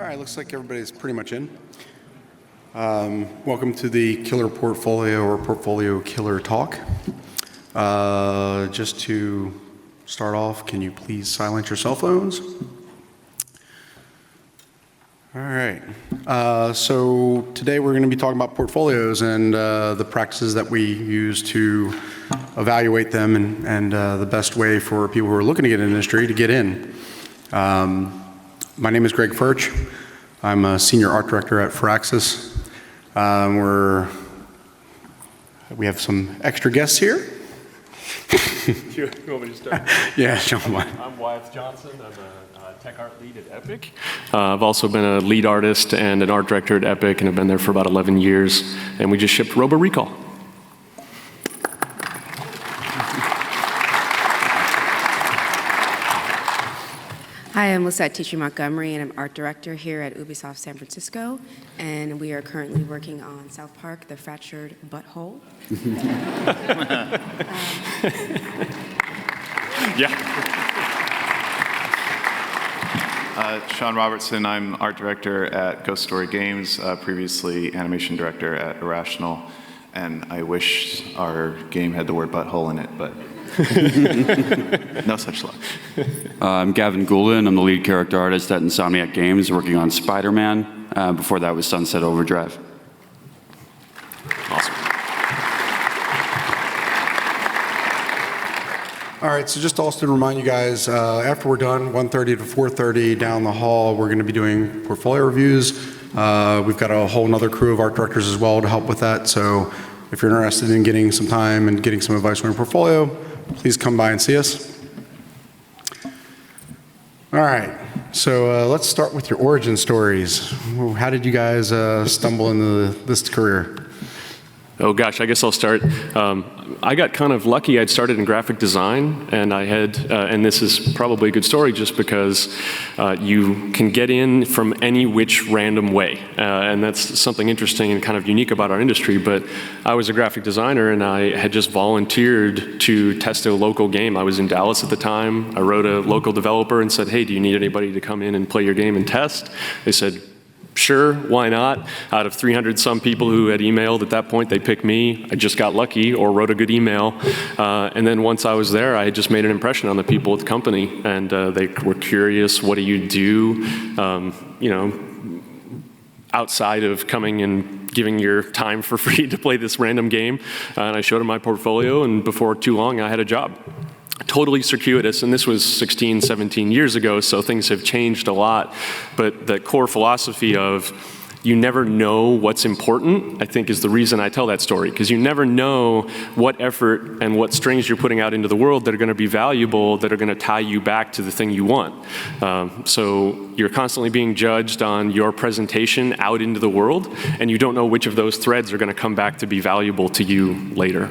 right, looks like everybody's pretty much in. Welcome to the Killer Portfolio or Portfolio Killer Talk. Just to start off, can you please silence your cell phones? All right. So today we're going to be talking about portfolios and the practices that we use to evaluate them and the best way for people who are looking to get in the industry to get in. My name is Greg Foertsch. I'm a senior art director at Firaxis. We have some extra guests here. You want me to start? Yeah, Shawn. I'm Wyeth Johnson. I'm a tech art lead at Epic. I've also been a lead artist and an art director at Epic, and have been there for about 11 years. And we just shipped Robo Recall. Hi, I'm Lisette Titre-Montgomery, and I'm art director here at Ubisoft San Francisco. And we are currently working on South Park, The Fractured Butthole. Shawn Robertson, I'm art director at Ghost Story Games, previously animation director at Irrational, and I wish our game had the word butthole in it, but no such luck. I'm Gavin Goulden. I'm the lead character artist at Insomniac Games, working on Spider-Man. Before that was Sunset Overdrive. Awesome. All right, so just also to remind you guys, after we're done, 1:30 to 4:30 down the hall, we're going to be doing portfolio reviews. We've got a whole nother crew of art directors as well to help with that. So if you're interested in getting some time and getting some advice on your portfolio, please come by and see us. All right, so let's start with your origin stories. How did you guys stumble into this career? Oh gosh, I guess I'll start. I got kind of lucky. I'd started in graphic design, and I had, and this is probably a good story just because you can get in from any which random way. And that's something interesting and kind of unique about our industry. But I was a graphic designer, and I had just volunteered to test a local game. I was in Dallas at the time. I wrote a local developer and said, hey, do you need anybody to come in and play your game and test? They said, sure, why not? Out of 300 some people who had emailed at that point, they picked me. I just got lucky or wrote a good email. And then once I was there, I had just made an impression on the people at the company. And they were curious, what do you do? You know, outside of coming and giving your time for free to play this random game. And I showed them my portfolio, and before too long, I had a job. Totally circuitous, and this was 16, 17 years ago, so things have changed a lot. But the core philosophy of you never know what's important, I think, is the reason I tell that story, because you never know what effort and what strings you're putting out into the world that are going to be valuable, that are going to tie you back to the thing you want. So you're constantly being judged on your presentation out into the world, and you don't know which of those threads are going to come back to be valuable to you later.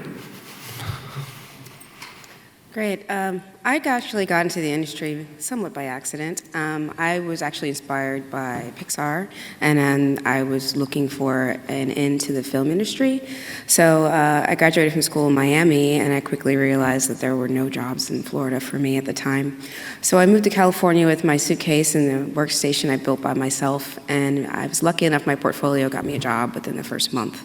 Great. I actually got into the industry somewhat by accident. I was actually inspired by Pixar, and then I was looking for an in to the film industry. So I graduated from school in Miami, and I quickly realized that there were no jobs in Florida for me at the time. So I moved to California with my suitcase and the workstation I built by myself, and I was lucky enough my portfolio got me a job within the first month.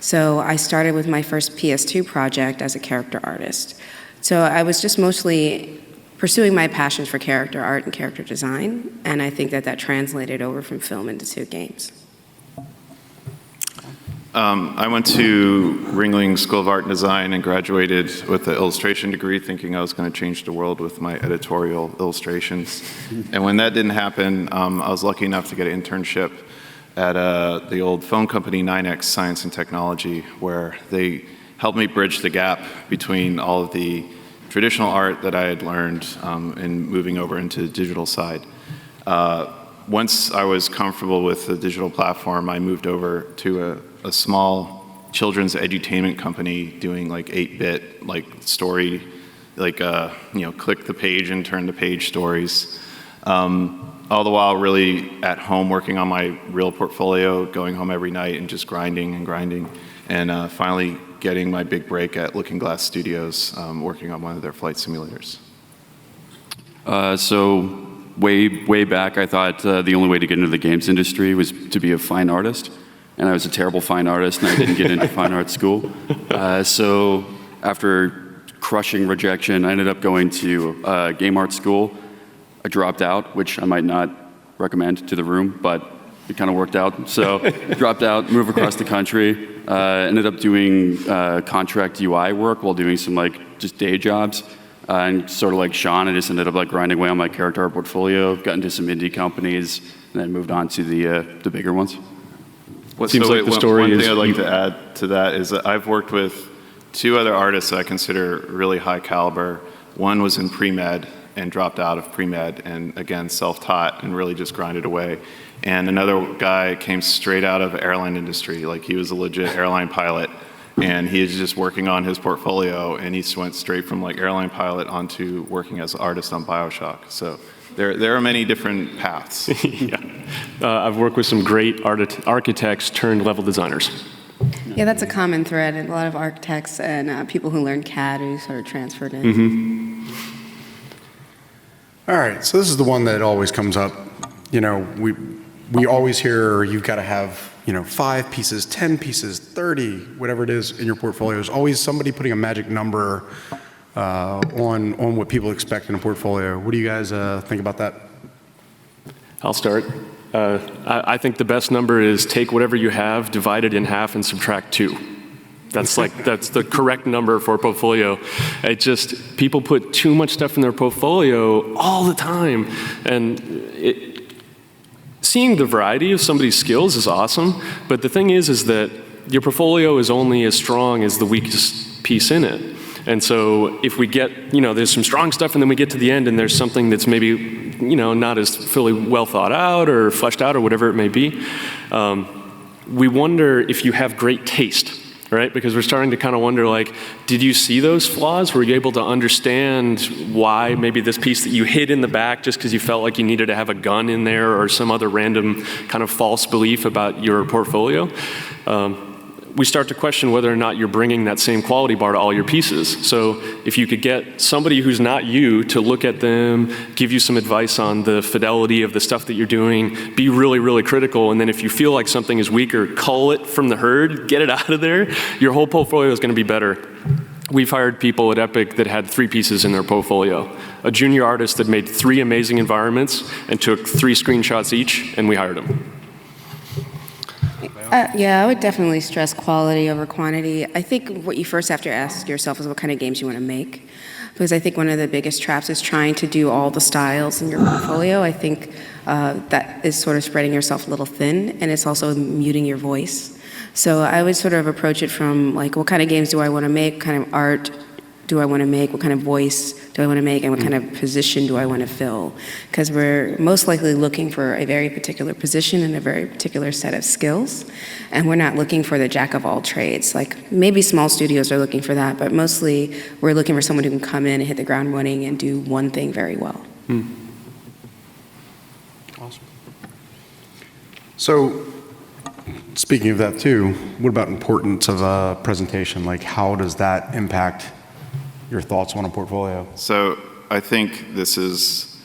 So I started with my first PS2 project as a character artist. So I was just mostly pursuing my passions for character art and character design, and I think that that translated over from film into games. I went to Ringling School of Art and Design and graduated with an illustration degree, thinking I was going to change the world with my editorial illustrations. And when that didn't happen, I was lucky enough to get an internship at the old phone company 9X Science and Technology, where they helped me bridge the gap between all of the traditional art that I had learned in moving over into the digital side. Once I was comfortable with the digital platform, I moved over to a small children's edutainment company doing like 8-bit like story, like you know, click the page and turn the page stories. All the while really at home working on my real portfolio, going home every night and just grinding, and finally getting my big break at Looking Glass Studios, working on one of their flight simulators. So way back, I thought the only way to get into the games industry was to be a fine artist. And I was a terrible fine artist, and I didn't get into fine art school. So after crushing Rejection, I ended up going to game art school. I dropped out, which I might not recommend to the room, but it kind of worked out. So dropped out, moved across the country, ended up doing contract UI work while doing some just day jobs. And sort of like Shawn, I just ended up grinding away on my character art portfolio, got into some indie companies, and then moved on to the bigger ones. Seems like the story one is... thing I'd like to add to that is that I've worked with 2 other artists that I consider really high caliber. One was in pre-med and dropped out of pre-med, and again, self-taught and really just grinded away. And another guy came straight out of airline industry, he was a legit airline pilot, and he is just working on his portfolio, and he went straight from airline pilot onto working as an artist on BioShock. So there are many different paths. Yeah. I've worked with some great architects turned level designers. Yeah, that's a common thread. A lot of architects and people who learn CAD who sort of transferred in. Mm-hmm. All right, so this is the one that always comes up. We always hear you've got to have 5 pieces, 10 pieces, 30, whatever it is in your portfolio. There's always somebody putting a magic number on what people expect in a portfolio. What do you guys think about that? I'll start. I think the best number is take whatever you have, divide it in half, and subtract 2. That's the correct number for a portfolio. People put too much stuff in their portfolio all the time, and seeing the variety of somebody's skills is awesome, but the thing is that your portfolio is only as strong as the weakest piece in it. And so if we get, there's some strong stuff and then we get to the end and there's something that's maybe, not as fully well thought out or fleshed out or whatever it may be, we wonder if you have great taste, right? Because we're starting to kind of wonder, did you see those flaws? Were you able to understand why maybe this piece that you hid in the back just because you felt like you needed to have a gun in there or some other random kind of false belief about your portfolio? We start to question whether or not you're bringing that same quality bar to all your pieces. So if you could get somebody who's not you to look at them, give you some advice on the fidelity of the stuff that you're doing, be really, really critical, and then if you feel like something is weaker, cull it from the herd, get it out of there, your whole portfolio is going to be better. We've hired people at Epic that had 3 pieces in their portfolio. A junior artist that made 3 amazing environments and took 3 screenshots each, and we hired them. Yeah, I would definitely stress quality over quantity. I think what you first have to ask yourself is what kind of games you want to make. Because I think one of the biggest traps is trying to do all the styles in your portfolio. I think that is sort of spreading yourself a little thin, and it's also muting your voice. So I would sort of approach it from what kind of games do I want to make, what kind of art do I want to make, what kind of voice do I want to make, and what kind of position do I want to fill? Because we're most likely looking for a very particular position and a very particular set of skills, and we're not looking for the jack of all trades. Maybe small studios are looking for that, but mostly we're looking for someone who can come in and hit the ground running and do one thing very well. Awesome. So, speaking of that too, what about importance of a presentation? How does that impact your thoughts on a portfolio? So I think this is,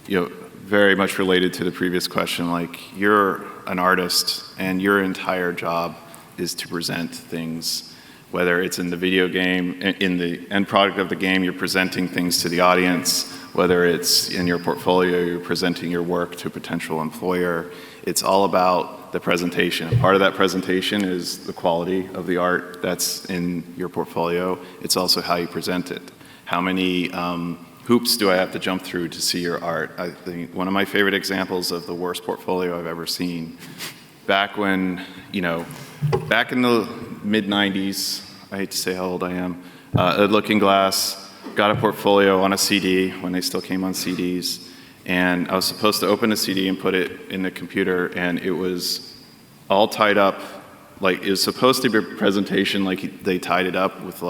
very much related to the previous question. You're an artist, and your entire job is to present things, whether it's in the video game, in the end product of the game, you're presenting things to the audience, whether it's in your portfolio, you're presenting your work to a potential employer. It's all about the presentation. Part of that presentation is the quality of the art that's in your portfolio. It's also how you present it. How many hoops do I have to jump through to see your art? I think one of my favorite examples of the worst portfolio I've ever seen, back when, back in the mid-90s, I hate to say how old I am, at Looking Glass, got a portfolio on a CD when they still came on CDs. And I was supposed to open a CD and put it in the computer, and it was all tied up. It was supposed to be a presentation, they tied it up with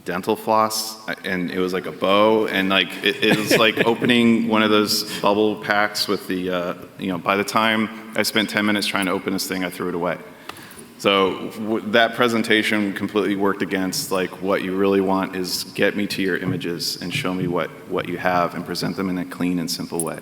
dental floss, and it was a bow, and it was opening one of those bubble packs with the, by the time I spent 10 minutes trying to open this thing, I threw it away. So that presentation completely worked against like what you really want is get me to your images and show me what you have and present them in a clean and simple way.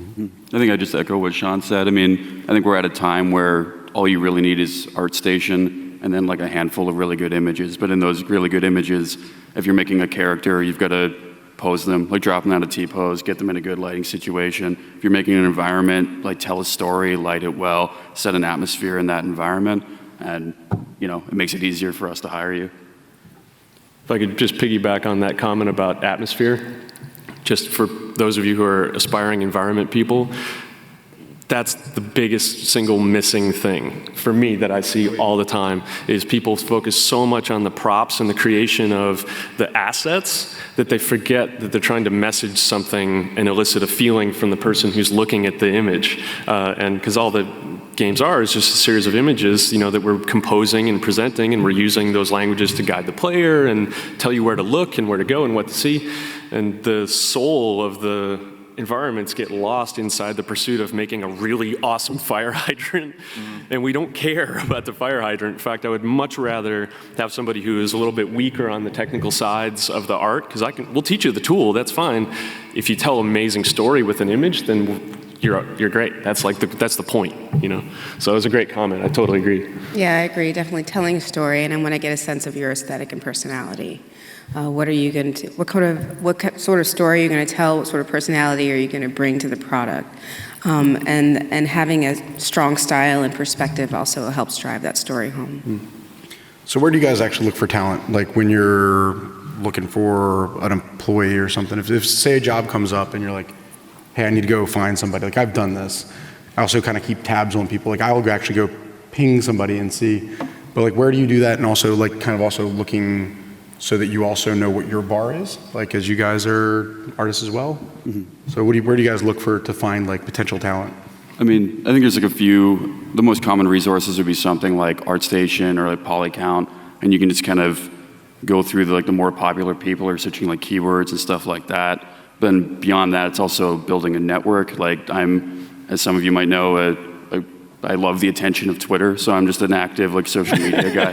I think I just echo what Shawn said. I mean, I think we're at a time where all you really need is ArtStation and then like a handful of really good images. But in those really good images, if you're making a character, you've got to pose them, like drop them out of T-pose, get them in a good lighting situation. If you're making an environment, like tell a story, light it well, set an atmosphere in that environment, and you know, it makes it easier for us to hire you. If I could just piggyback on that comment about atmosphere, just for those of you who are aspiring environment people, that's the biggest single missing thing for me that I see all the time is people focus so much on the props and the creation of the assets that they forget that they're trying to message something and elicit a feeling from the person who's looking at the image. And because all the games are is just a series of images, you know, that we're composing and presenting, and we're using those languages to guide the player and tell you where to look and where to go and what to see. And the soul of the environments get lost inside the pursuit of making a really awesome fire hydrant, and we don't care about the fire hydrant. In fact, I would much rather have somebody who is a little bit weaker on the technical sides of the art, because we'll teach you the tool, that's fine. If you tell an amazing story with an image, then you're great. That's like that's the point, you know. So it was a great comment. I totally agree. Yeah, I agree. Definitely telling a story, and I want to get a sense of your aesthetic and personality. What are you going to? What sort of story are you going to tell? What sort of personality are you going to bring to the product? And having a strong style and perspective also helps drive that story home. So where do you guys actually look for talent? Like when you're looking for an employee or something, if say a job comes up and you're like, hey, I need to go find somebody. Like I've done this. I also kind of keep tabs on people. Like I will actually go ping somebody and see. But like where do you do that? And also like kind of also looking so that you also know what your bar is, like as you guys are artists as well. So where do you guys look for to find like potential talent? I mean, I think there's like a few, the most common resources would be something like ArtStation or like PolyCount, and you can just kind of go through the more popular people or searching like keywords and stuff like that. Then beyond that, it's also building a network. Like as some of you might know, I love the attention of Twitter, so I'm just an active like social media guy.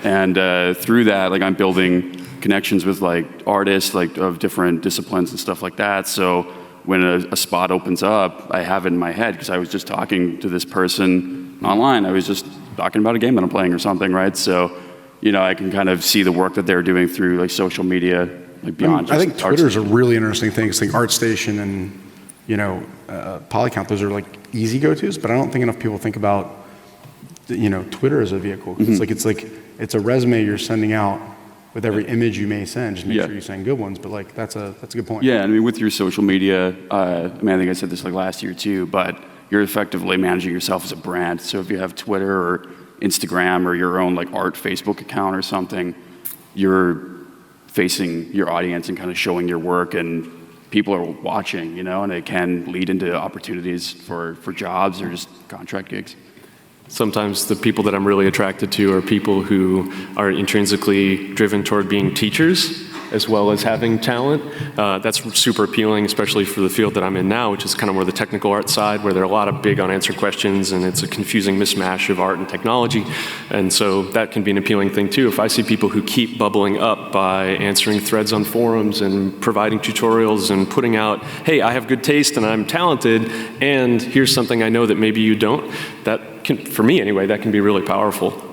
And through that, like I'm building connections with like artists like of different disciplines and stuff like that. So when a spot opens up, I have it in my head because I was just talking to this person online. I was just talking about a game that I'm playing or something, right? So, you know, I can kind of see the work that they're doing through like social media, like beyond just I think Twitter is a really interesting thing. It's like ArtStation and, you know, PolyCount, those are like easy go-tos, but I don't think enough people think about, you know, Twitter as a vehicle. It's a resume you're sending out with every image you may send. Just make sure you send good ones, but like that's a good point. Yeah, I mean, with your social media, I think I said this like last year too, but you're effectively managing yourself as a brand. So if you have Twitter or Instagram or your own like art Facebook account or something, you're facing your audience and kind of showing your work, and people are watching, you know, and it can lead into opportunities for jobs or just contract gigs. Sometimes the people that I'm really attracted to are people who are intrinsically driven toward being teachers as well as having talent. That's super appealing, especially for the field that I'm in now, which is kind of more the technical art side, where there are a lot of big unanswered questions, and it's a confusing mismatch of art and technology. And so that can be an appealing thing too. If I see people who keep bubbling up by answering threads on forums and providing tutorials and putting out, hey, I have good taste and I'm talented, and here's something I know that maybe you don't, that can, for me anyway, that can be really powerful.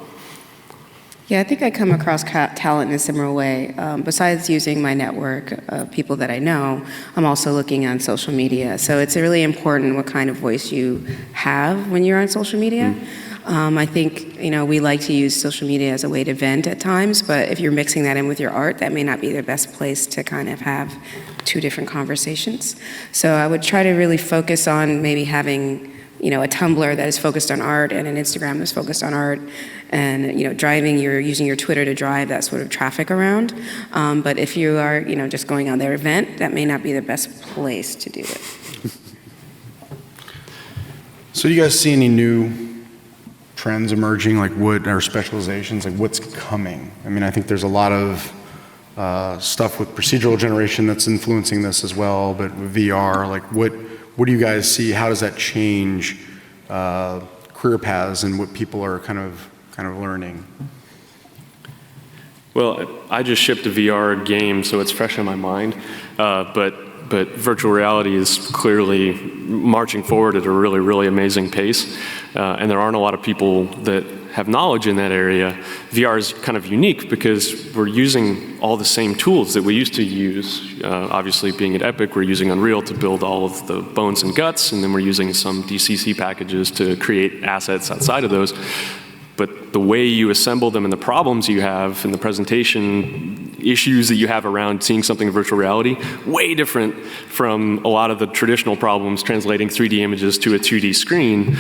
Yeah, I think I come across talent in a similar way. Besides using my network of people that I know, I'm also looking on social media. So it's really important what kind of voice you have when you're on social media. I think, you know, we like to use social media as a way to vent at times, but if you're mixing that in with your art, that may not be the best place to kind of have two different conversations. So I would try to really focus on maybe having, you know, a Tumblr that is focused on art and an Instagram that's focused on art, and, you know, using your Twitter to drive that sort of traffic around. But if you are, you know, just going on their event, that may not be the best place to do it. So do you guys see any new trends emerging, like or specializations, like what's coming? I mean, I think there's a lot of stuff with procedural generation that's influencing this as well, but with VR, like what do you guys see? How does that change career paths and what people are kind of kind of learning? Well, I just shipped a VR game, so it's fresh in my mind. But virtual reality is clearly marching forward at a really, really amazing pace. And there aren't a lot of people that have knowledge in that area. VR is kind of unique because we're using all the same tools that we used to use. Obviously, being at Epic, we're using Unreal to build all of the bones and guts, and then we're using some DCC packages to create assets outside of those. But the way you assemble them and the problems you have and the presentation issues that you have around seeing something in virtual reality, way different from a lot of the traditional problems translating 3D images to a 2D screen.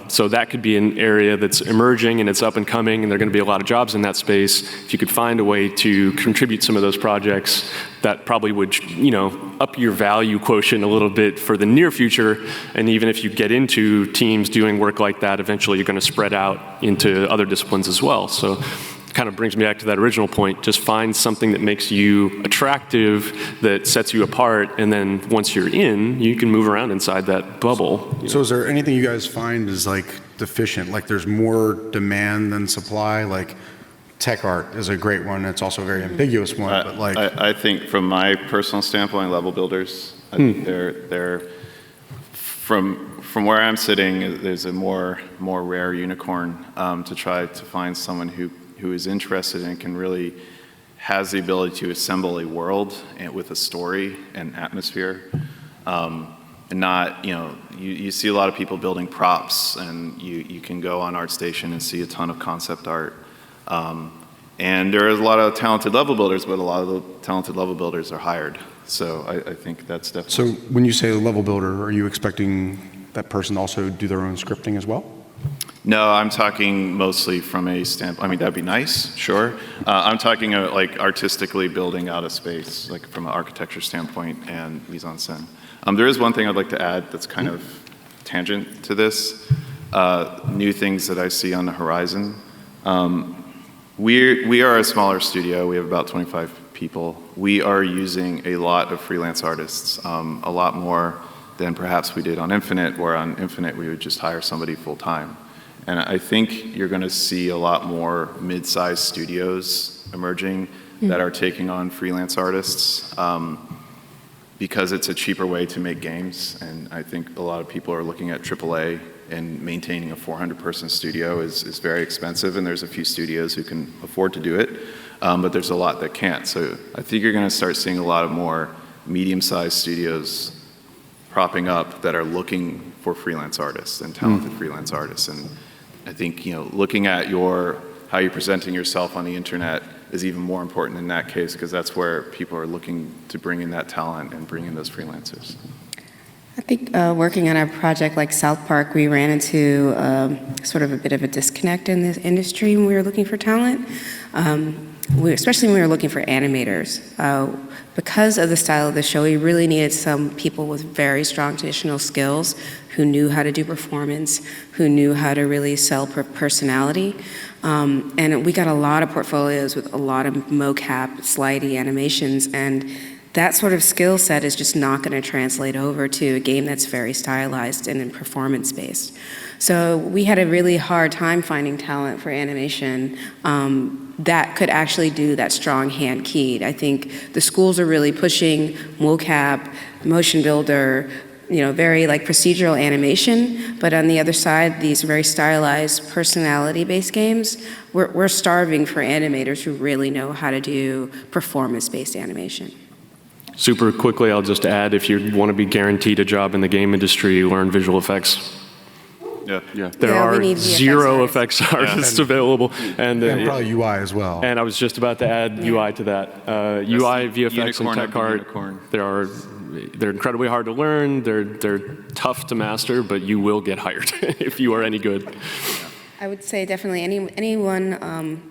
So that could be an area that's emerging and it's up and coming, and there are going to be a lot of jobs in that space. If you could find a way to contribute some of those projects, that probably would, you know, up your value quotient a little bit for the near future. And even if you get into teams doing work like that, eventually you're going to spread out into other disciplines as well. So it kind of brings me back to that original point. Just find something that makes you attractive, that sets you apart, and then once you're in, you can move around inside that bubble. So is there anything you guys find is like deficient? Like there's more demand than supply? Like tech art is a great one. It's also a very ambiguous one. But like I think from my personal standpoint, level builders, I think they're from where I'm sitting, there's a more rare unicorn to try to find someone who is interested and can really has the ability to assemble a world and with a story and atmosphere. And not, you know, you see a lot of people building props, and you can go on ArtStation and see a ton of concept art. And there is a lot of talented level builders, but a lot of the talented level builders are hired. So I think that's definitely. So when you say a level builder, are you expecting that person to also do their own scripting as well? No, I'm talking mostly from a standpoint. I mean, that'd be nice, sure. I'm talking like artistically building out a space, like from an architecture standpoint and mise en scène. There is one thing I'd like to add that's kind of tangent to this. New things that I see on the horizon. We are a smaller studio. We have about 25 people. We are using a lot of freelance artists, a lot more than perhaps we did on Infinite, where on Infinite we would just hire somebody full-time. And I think you're going to see a lot more mid-sized studios emerging that are taking on freelance artists because it's a cheaper way to make games. And I think a lot of people are looking at AAA, and maintaining a 400-person studio is very expensive, and there's a few studios who can afford to do it, but there's a lot that can't. So I think you're going to start seeing a lot of more medium-sized studios propping up that are looking for freelance artists and talented freelance artists. And I think, you know, looking at how you're presenting yourself on the internet is even more important in that case, because that's where people are looking to bring in that talent and bring in those freelancers. I think working on a project like South Park, we ran into sort of a bit of a disconnect in this industry when we were looking for talent, especially when we were looking for animators. Because of the style of the show, we really needed some people with very strong traditional skills who knew how to do performance, who knew how to really sell personality. And we got a lot of portfolios with a lot of mocap, slidey animations, and that sort of skill set is just not going to translate over to a game that's very stylized and performance-based. So we had a really hard time finding talent for animation that could actually do that strong hand keyed. I think the schools are really pushing mocap, motion builder, you know, very like procedural animation, but on the other side, these very stylized personality-based games, we're starving for animators who really know how to do performance-based animation. Super quickly, I'll just add, if you want to be guaranteed a job in the game industry, learn visual effects. Yeah. There are VFX zero artists. effects artists available. And probably UI as well. And I was just about to add UI to that. UI, VFX, and tech art, they're incredibly hard to learn. They're tough to master, but you will get hired if you are any good. I would say definitely anyone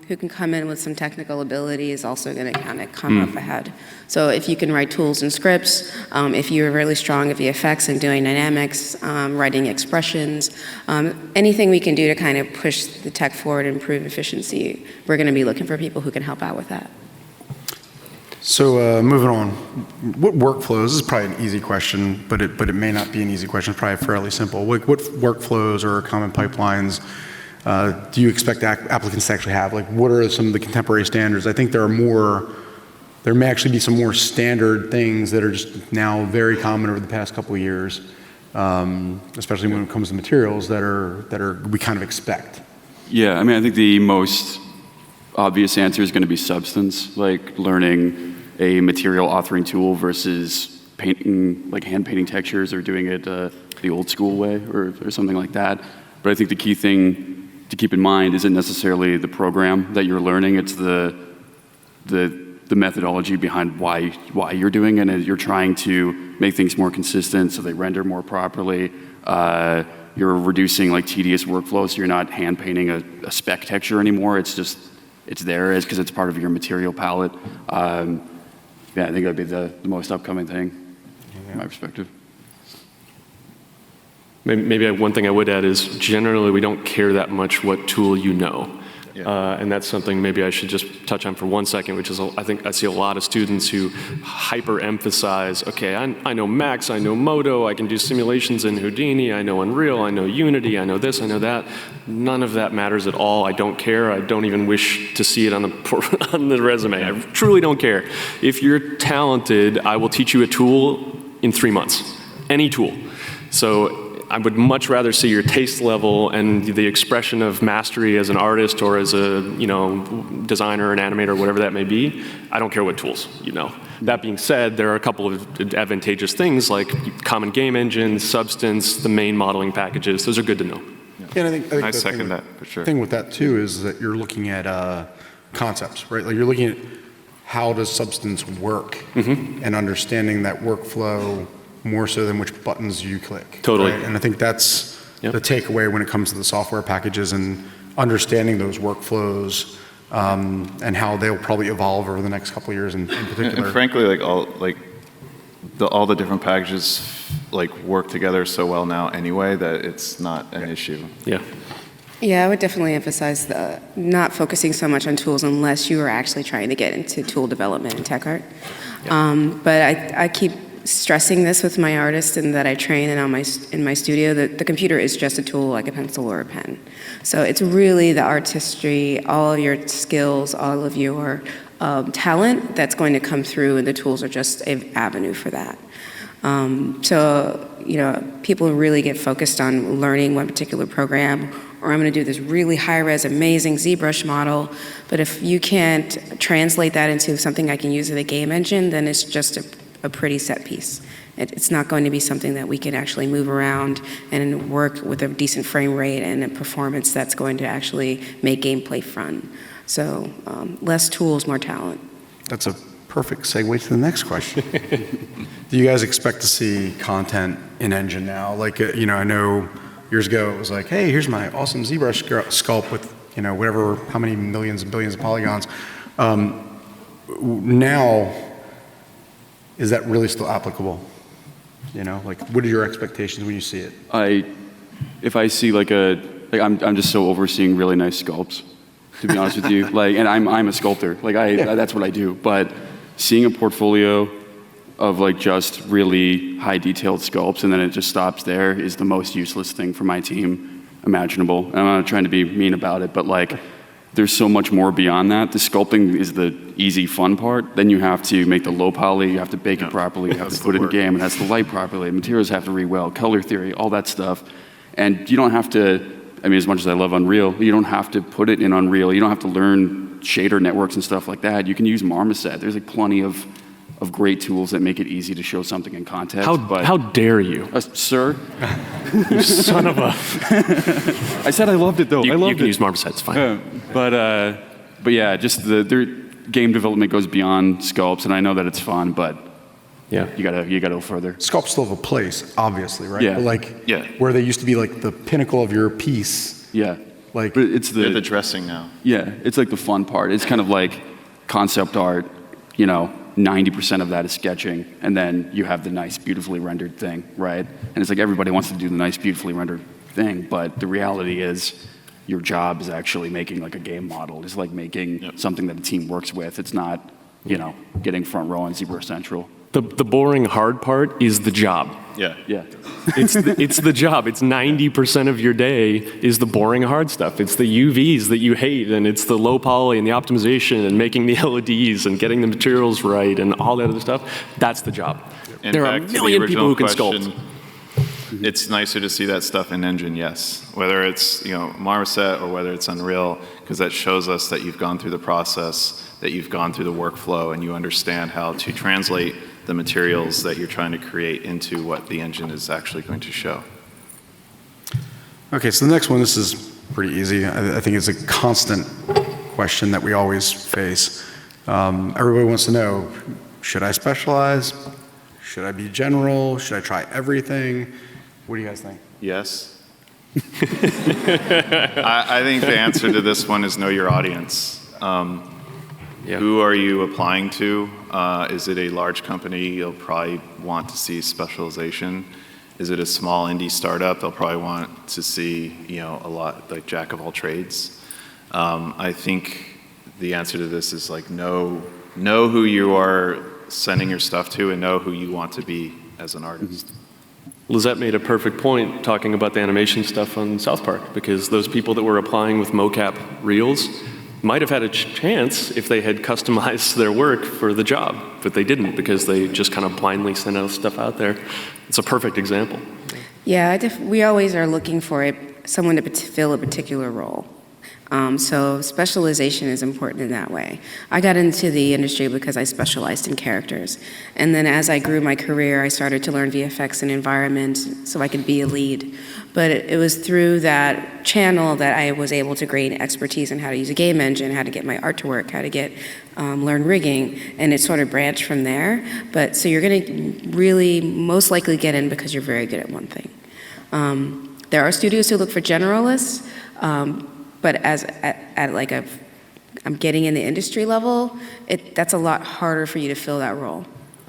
who can come in with some technical ability is also going to kind of come up ahead. So if you can write tools and scripts, if you're really strong at VFX and doing dynamics, writing expressions, anything we can do to kind of push the tech forward and improve efficiency, we're going to be looking for people who can help out with that. So moving on, what workflows, this is probably an easy question, but it may not be an easy question, it's probably fairly simple. What workflows or common pipelines do you expect applicants to actually have? Like, what are some of the contemporary standards? I think there may actually be some more standard things that are just now very common over the past couple of years, especially when it comes to materials that we kind of expect. Yeah, I mean, I think the most obvious answer is going to be substance, like learning a material authoring tool versus painting, like hand painting textures or doing it the old school way or something like that. But I think the key thing to keep in mind isn't necessarily the program that you're learning, it's the methodology behind why you're doing it, and you're trying to make things more consistent so they render more properly. You're reducing like tedious workflow, so you're not hand painting a spec texture anymore. It's there because it's part of your material palette. Yeah, I think that'd be the most upcoming thing from my perspective. Maybe one thing I would add is generally we don't care that much what tool you know. Yeah. And that's something maybe I should just touch on for 1 second, which is I think I see a lot of students who hyper-emphasize, okay, I know Max, I know Modo, I can do simulations in Houdini, I know Unreal, I know Unity, I know this, I know that. None of that matters at all. I don't care. I don't even wish to see it on the resume. I truly don't care. If you're talented, I will teach you a tool in 3 months. Any tool. So I would much rather see your taste level and the expression of mastery as an artist or as a designer, an animator, whatever that may be. I don't care what tools you know. That being said, there are a couple of advantageous things like common game engine, Substance, the main modeling packages. Those are good to know. Yeah, and I think I second that for sure. The thing with that too is that you're looking at concepts, right? Like you're looking at how does Substance work and understanding that workflow more so than which buttons you click. Totally. Right? And I think that's the takeaway when it comes to the software packages and understanding those workflows and how they'll probably evolve over the next couple of years in particular. And frankly, all the different packages work together so well now anyway that it's not an issue. Yeah. Yeah, I would definitely emphasize not focusing so much on tools unless you are actually trying to get into tool development and tech art. But I keep stressing this with my artists and that I train and in my studio, that the computer is just a tool like a pencil or a pen. So it's really the artistry, all of your skills, all of your talent that's going to come through, and the tools are just an avenue for that. So, people really get focused on learning one particular program, or I'm going to do this really high-res, amazing ZBrush model, but if you can't translate that into something I can use in a game engine, then it's just a pretty set piece. It's not going to be something that we can actually move around and work with a decent frame rate and a performance that's going to actually make gameplay fun. So less tools, more talent. That's a perfect segue to the next question. Do you guys expect to see content in engine now? Like, I know years ago it was like, hey, here's my awesome ZBrush sculpt with, whatever, how many millions and billions of polygons. Now, is that really still applicable? What are your expectations when you see it? If I see I'm just so overseeing really nice sculpts, to be honest with you. And I'm a sculptor. That's what I do. But seeing a portfolio of just really high detailed sculpts and then it just stops there is the most useless thing for my team imaginable. And I'm not trying to be mean about it, but there's so much more beyond that. The sculpting is the easy, fun part. Then you have to make the low poly, you have to bake it properly, you have to put it in game, it has to light properly, materials have to re-weld, color theory, all that stuff. And you don't have to, as much as I love Unreal, you don't have to put it in Unreal. You don't have to learn shader networks and stuff like that. You can use Marmoset. There's plenty of great tools that make it easy to show something in context. How dare you? Sir? You son of a... I said I loved it, though. I loved it. You can use Marmoset, it's fine. But yeah, just their game development goes beyond sculpts, and I know that it's fun, but yeah, you gotta go further. Sculpts still have a place, obviously, right? Yeah. But where they used to be the pinnacle of your piece. Yeah. But it's they're the dressing now. Yeah, it's the fun part. It's kind of like concept art, 90% of that is sketching, and then you have the nice, beautifully rendered thing, right? And it's everybody wants to do the nice, beautifully rendered thing, but the reality is your job is actually making a game model. It's making something that a team works with. It's not, getting front row on ZBrush Central. The boring hard part is the job. Yeah. Yeah. It's the job. It's 90% of your day is the boring hard stuff. It's the UVs that you hate, and it's the low poly and the optimization and making the LEDs and getting the materials right and all that other stuff. That's the job. And there are back a to the million people who can original sculpt. question, it's nicer to see that stuff in engine, yes. Whether it's Marmoset or whether it's Unreal, because that shows us that you've gone through the process, that you've gone through the workflow, and you understand how to translate the materials that you're trying to create into what the engine is actually going to show. Okay, so the next one, this is pretty easy. I think it's a constant question that we always face. Everybody wants to know, should I specialize? Should I be general? Should I try everything? What do you guys think? Yes? I think the answer to this one is know your audience. Yeah. Who are you applying to? Is it a large company? You'll probably want to see specialization. Is it a small indie startup? They'll probably want to see, a lot like jack of all trades. I think the answer to this is like know who you are sending your stuff to and know who you want to be as an artist. Lisette made a perfect point talking about the animation stuff on South Park, because those people that were applying with mocap reels might have had a chance if they had customized their work for the job, but they didn't because they just kind of blindly sent out stuff out there. It's a perfect example. Yeah, we always are looking for someone to fill a particular role. So specialization is important in that way. I got into the industry because I specialized in characters. And then as I grew my career, I started to learn VFX and environment so I could be a lead. But it was through that channel that I was able to gain expertise in how to use a game engine, how to get my art to work, how to learn rigging, and it sort of branched from there. But so you're going to really most likely get in because you're very good at one thing. There are studios who look for generalists, but I'm getting in the industry level, that's a lot harder for you to fill that role.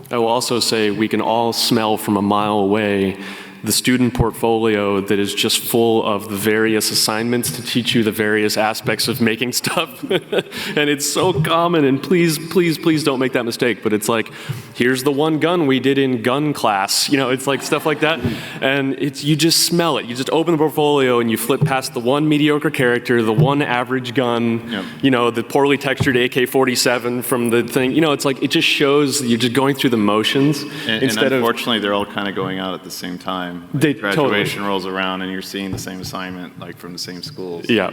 I will also say we can all smell from a mile away the student portfolio that is just full of the various assignments to teach you the various aspects of making stuff. And it's so common, and please, please, please don't make that mistake, but it's like, here's the one gun we did in gun class. It's like stuff like that. And you just smell it. You just open the portfolio and you flip past the one mediocre character, the one average gun, the poorly textured AK-47 from the thing. It's like, it just shows you're just going through the motions. And unfortunately, they're all kind of going out at the same time. Graduation rolls around and you're seeing the same assignment from the same schools. Yeah.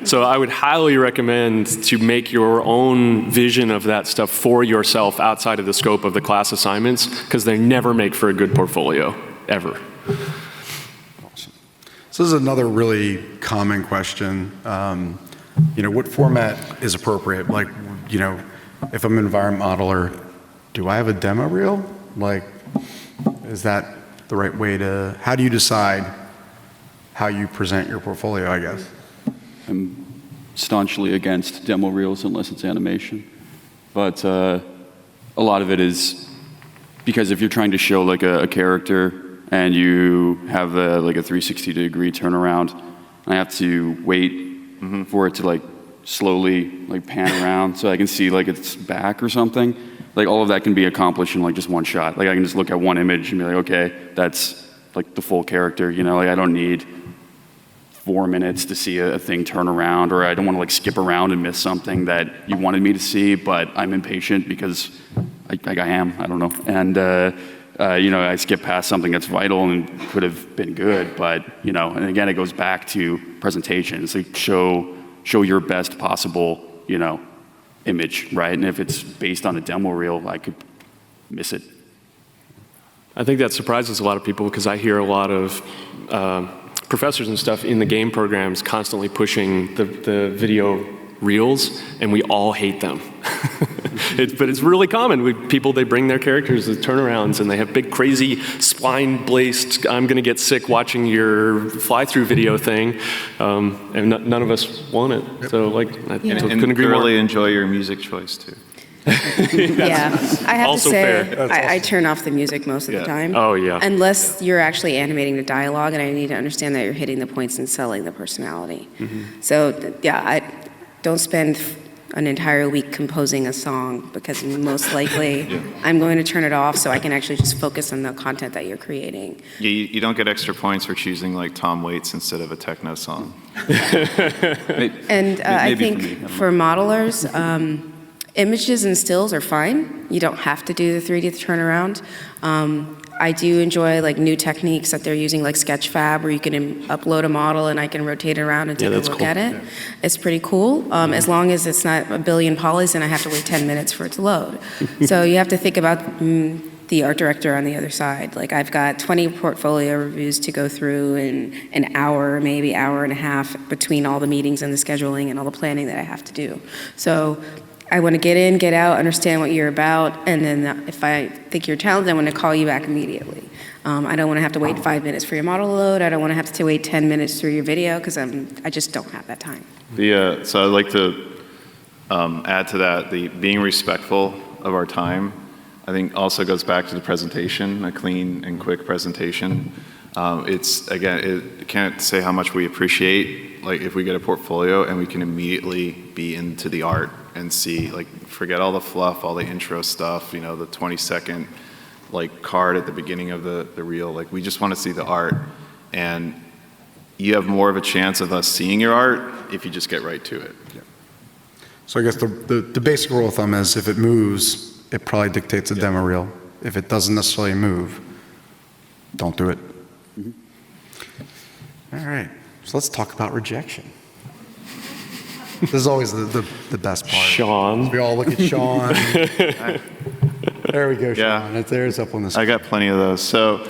So I would highly recommend to make your own vision of that stuff for yourself outside of the scope of the class assignments, because they never make for a good portfolio, ever. Awesome. So this is another really common question. What format is appropriate? If I'm an environment modeler, do I have a demo reel? Is that the right way how do you decide how you present your portfolio, I guess? I'm staunchly against demo reels unless it's animation. But a lot of it is because if you're trying to show a character and you have a 360-degree turnaround, I have to wait for it to slowly pan around so I can see its back or something. All of that can be accomplished in just one shot. I can just look at one image and be okay, that's the full character. I don't need 4 minutes to see a thing turn around, or I don't want to skip around and miss something that you wanted me to see, but I'm impatient because I am. I don't know. And I skip past something that's vital and could have been good, but and again, it goes back to presentation. It's show your best possible image, right? And if it's based on a demo reel, I could miss it. I think that surprises a lot of people, because I hear a lot of professors and stuff in the game programs constantly pushing the video reels, and we all hate them. But it's really common. People, they bring their characters with turnarounds, and they have big, crazy, spline-blazed, I'm going to get sick watching your fly-through video thing, and none of us want it. Yep. So, couldn't agree more. Really enjoy your music choice, too. Yeah, I have also to say, fair. I turn off the music most of the time. Oh, yeah. Unless you're actually animating the dialogue, and I need to understand that you're hitting the points and selling the personality. So, yeah, I don't spend an entire week composing a song because most likely I'm going to turn it off so I can actually just focus on the content that you're creating. Yeah, you don't get extra points for choosing like Tom Waits instead of a techno song. And I think for modelers, images and stills are fine. You don't have to do the 3D turnaround. I do enjoy like new techniques that they're using, like Sketchfab, where you can upload a model and I can rotate it around and take a look at it. It's pretty cool, as long as it's not a billion polys and I have to wait 10 minutes for it to load. So you have to think about the art director on the other side. Like I've got 20 portfolio reviews to go through in an hour, maybe hour and a half between all the meetings and the scheduling and all the planning that I have to do. So I want to get in, get out, understand what you're about, and then if I think you're talented, I want to call you back immediately. I don't want to have to wait 5 minutes for your model to load. I don't want to have to wait 10 minutes through your video because I just don't have that time. So I'd like to add to that, the being respectful of our time, I think also goes back to the presentation, a clean and quick presentation. It can't say how much we appreciate, like if we get a portfolio and we can immediately be into the art and see, like, forget all the fluff, all the intro stuff, you know, the 20-second like card at the beginning of the reel. Like, we just want to see the art, and you have more of a chance of us seeing your art if you just get right to it. Yeah. So I guess the basic rule of thumb is if it moves, it probably dictates a demo reel. If it doesn't necessarily move, don't do it. All right, so let's talk about rejection. This is always the best part. Shawn. We all look at Shawn. There we go, Shawn. Yeah. There's up on the screen. I got plenty of those. So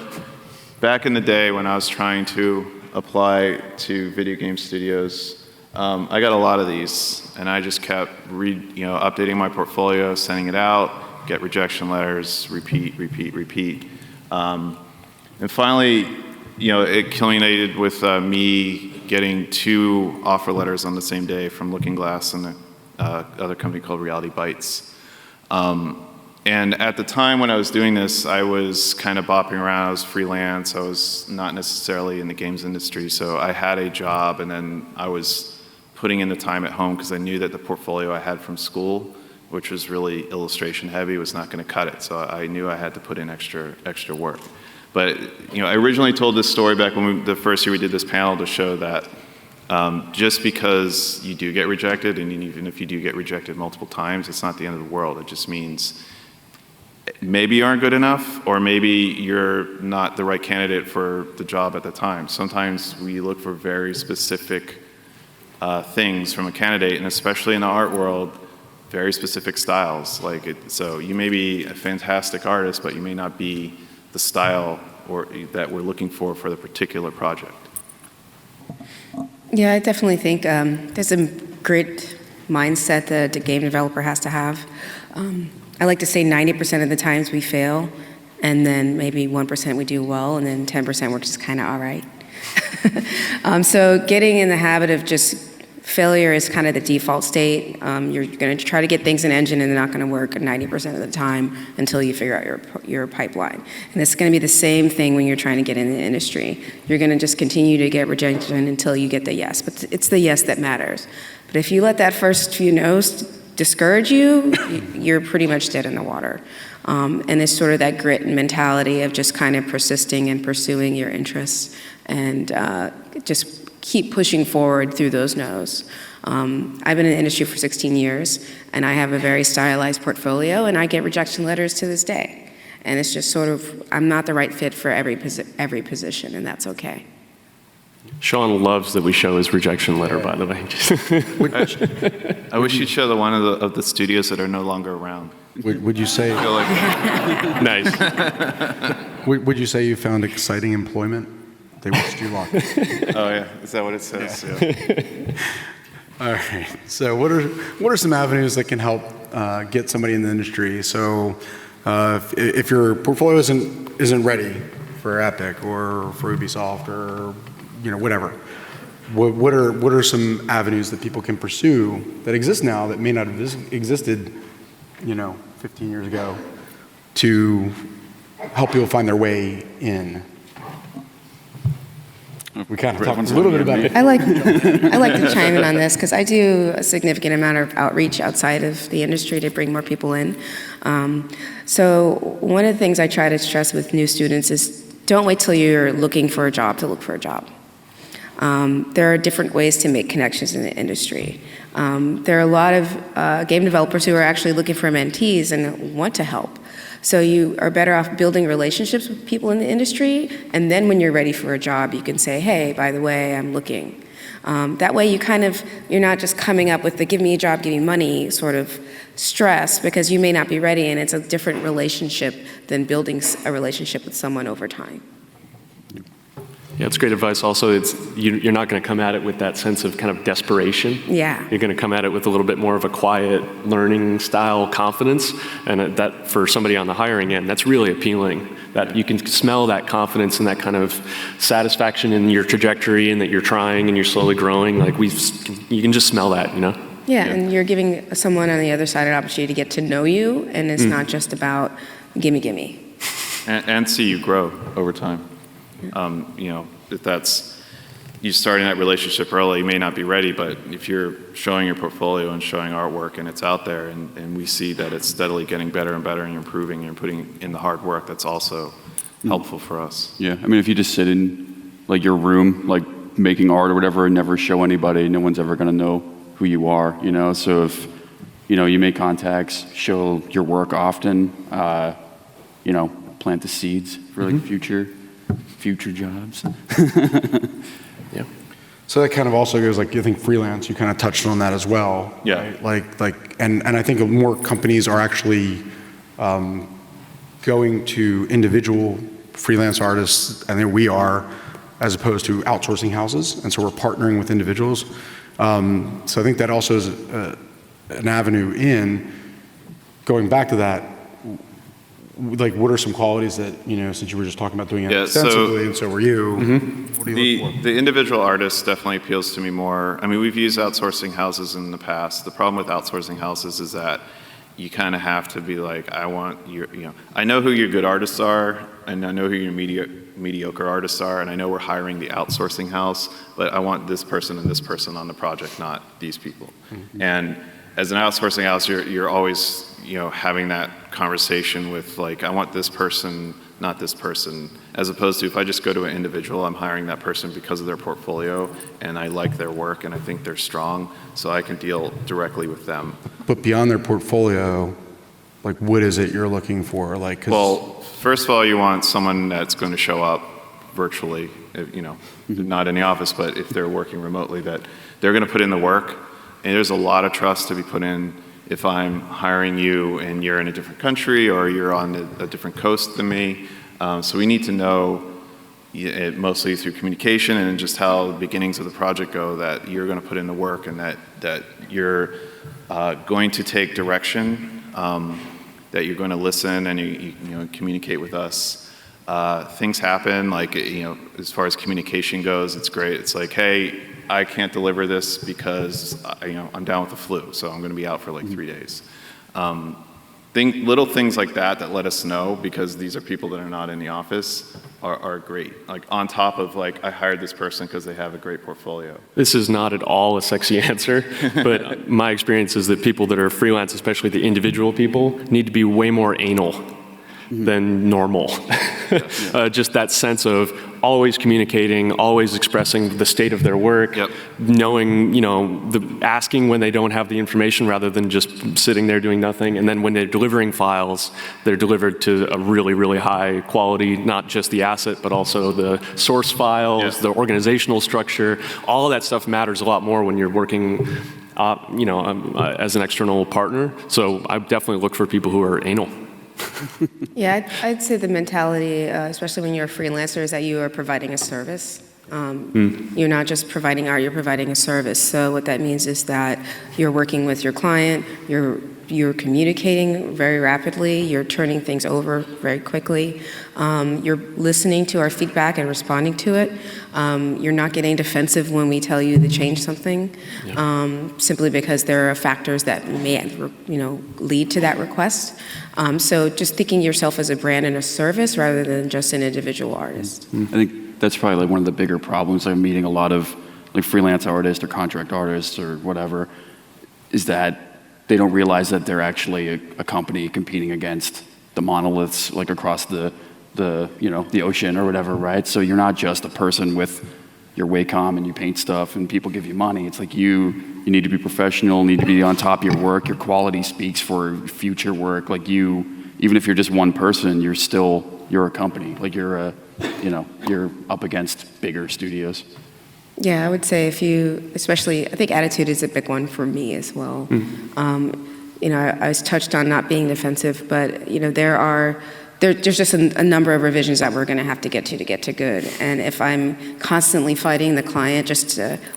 back in the day when I was trying to apply to video game studios, I got a lot of these, and I just kept updating my portfolio, sending it out, get rejection letters, repeat. And finally, it culminated with me getting 2 offer letters on the same day from Looking Glass and other company called Reality Bites. And at the time when I was doing this, I was kind of bopping around. I was freelance. I was not necessarily in the games industry. So I had a job, and then I was putting in the time at home because I knew that the portfolio I had from school, which was really illustration heavy, was not going to cut it. So I knew I had to put in extra work. But I originally told this story back when the first year we did this panel to show that just because you do get rejected, and even if you do get rejected multiple times, it's not the end of the world. It just means maybe you aren't good enough, or maybe you're not the right candidate for the job at the time. Sometimes we look for very specific things from a candidate, and especially in the art world, very specific styles. So you may be a fantastic artist, but you may not be the style that we're looking for the particular project. Yeah, I definitely think there's a great mindset that a game developer has to have. I like to say 90% of the times we fail, and then maybe 1% we do well, and then 10% we're just kind of all right. So getting in the habit of just failure is kind of the default state. You're going to try to get things in engine, and they're not going to work 90% of the time until you figure out your pipeline. And it's going to be the same thing when you're trying to get in the industry. You're going to just continue to get rejection until you get the yes. But it's the yes that matters. But if you let that first few no's discourage you, you're pretty much dead in the water. And it's sort of that grit and mentality of just kind of persisting and pursuing your interests, and just keep pushing forward through those no's. I've been in the industry for 16 years, and I have a very stylized portfolio, and I get rejection letters to this day. And it's just sort of, I'm not the right fit for every position, and that's okay. Shawn loves that we show his rejection letter, by the way. I wish you'd show the one of the studios that are no longer around. Would you say? Nice. Would you say you found exciting employment? They wished you luck. Oh yeah, is that what it says? Yeah. All right. So what are some avenues that can help get somebody in the industry? So if your portfolio isn't ready for Epic or for Ubisoft or whatever, what are some avenues that people can pursue that exist now that may not have existed 15 years ago to help people find their way in? We kind of talked a little bit about it. I like to chime in on this because I do a significant amount of outreach outside of the industry to bring more people in. So one of the things I try to stress with new students is don't wait till you're looking for a job to look for a job. There are different ways to make connections in the industry. There are a lot of game developers who are actually looking for mentees and want to help. So you are better off building relationships with people in the industry, and then when you're ready for a job, you can say, hey, by the way, I'm looking. That way you're not just coming up with the give me a job, give me money sort of stress, because you may not be ready, and it's a different relationship than building a relationship with someone over time. Yeah, it's great advice. Also, you're not going to come at it with that sense of kind of desperation. Yeah. You're going to come at it with a little bit more of a quiet, learning style confidence, and that for somebody on the hiring end, that's really appealing. That you can smell that confidence and that kind of satisfaction in your trajectory, and that you're trying and you're slowly growing. Like you can just smell that, you know. Yeah, and you're giving someone on the other side an opportunity to get to know you, and it's not just about gimme, gimme. And see you grow over time. If that's you starting that relationship early, you may not be ready, but if you're showing your portfolio and showing artwork and it's out there and we see that it's steadily getting better and better and you're improving and you're putting in the hard work, that's also helpful for us. Yeah, I mean, if you just sit in like your room, like making art or whatever, and never show anybody, no one's ever gonna know who you are, you know? So if, you make contacts, show your work often, plant the seeds for like future jobs. Yeah. So that kind of also goes, like, you think freelance, you kind of touched on that as well. Yeah. Right? And I think more companies are actually going to individual freelance artists, and then we are, as opposed to outsourcing houses, and so we're partnering with individuals. So I think that also is an avenue in. Going back to that, like, what are some qualities that, since you were just talking about doing it extensively, and so were you, what do you look for? The individual artist definitely appeals to me more. I mean, we've used outsourcing houses in the past. The problem with outsourcing houses is that you kind of have to be like, I know who your good artists are, and I know who your mediocre artists are, and I know we're hiring the outsourcing house, but I want this person and this person on the project, not these people. And as an outsourcing house, you're always, having that conversation with, like, I want this person, not this person, as opposed to if I just go to an individual, I'm hiring that person because of their portfolio, and I like their work, and I think they're strong, so I can deal directly with them. But beyond their portfolio, like, what is it you're looking for? Like, Well, first of all, you want someone that's going to show up virtually, not in the office, but if they're working remotely, that they're going to put in the work, and there's a lot of trust to be put in. If I'm hiring you and you're in a different country or you're on a different coast than me. So we need to know, mostly through communication and just how the beginnings of the project go, that you're going to put in the work and that you're going to take direction, that you're going to listen and you communicate with us. Things happen, like, as far as communication goes, it's great. It's like, hey, I can't deliver this because I'm down with the flu, so I'm going to be out for like 3 days. Little things like that let us know, because these are people that are not in the office, are great. Like, on top of, like, I hired this person because they have a great portfolio. This is not at all a sexy answer, but my experience is that people that are freelance, especially the individual people, need to be way more anal than normal. Just that sense of always communicating, always expressing the state of their work, knowing, asking when they don't have the information rather than just sitting there doing nothing. And then when they're delivering files, they're delivered to a really, really high quality, not just the asset, but also the source files, the organizational structure. All of that stuff matters a lot more when you're working as an external partner. So I definitely look for people who are anal. Yeah, I'd say the mentality, especially when you're a freelancer, is that you are providing a service. You're not just providing art, you're providing a service. So what that means is that you're working with your client, you're communicating very rapidly, you're turning things over very quickly, you're listening to our feedback and responding to it. You're not getting defensive when we tell you to change something, simply because there are factors that may, lead to that request. So just thinking yourself as a brand and a service rather than just an individual artist. I think that's probably like one of the bigger problems. I'm meeting a lot of like freelance artists or contract artists or whatever, is that they don't realize that they're actually a company competing against the monoliths like across the ocean or whatever, right? So you're not just a person with your Wacom and you paint stuff and people give you money. It's like you need to be professional, need to be on top of your work. Your quality speaks for future work. Like even if you're just one person, you're a company. Like you're up against bigger studios. Yeah, I would say I think attitude is a big one for me as well. I was touched on not being defensive, but there's just a number of revisions that we're going to have to get to good. And if I'm constantly fighting the client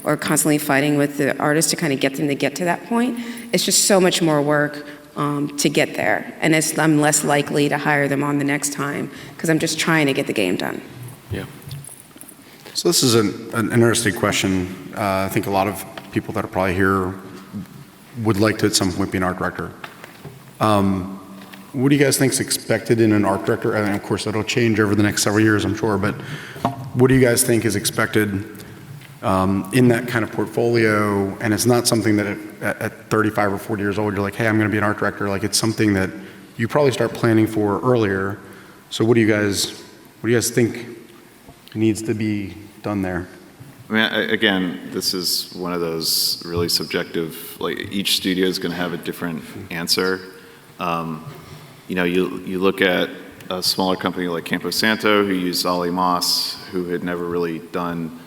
or constantly fighting with the artist to kind of get them to get to that point, it's just so much more work to get there. And I'm less likely to hire them on the next time because I'm just trying to get the game done. Yeah. So this is an interesting question. I think a lot of people that are probably here would like to at some point be an art director. What do you guys think is expected in an art director? And of course, that'll change over the next several years, I'm sure, but what do you guys think is expected in that kind of portfolio? And it's not something that at 35 or 40 years old, you're like, hey, I'm going to be an art director. Like it's something that you probably start planning for earlier. So what do you guys think needs to be done there? I mean, again, this is one of those really subjective, like each studio is going to have a different answer. You look at a smaller company like Campo Santo, who used Ollie Moss, who had never really done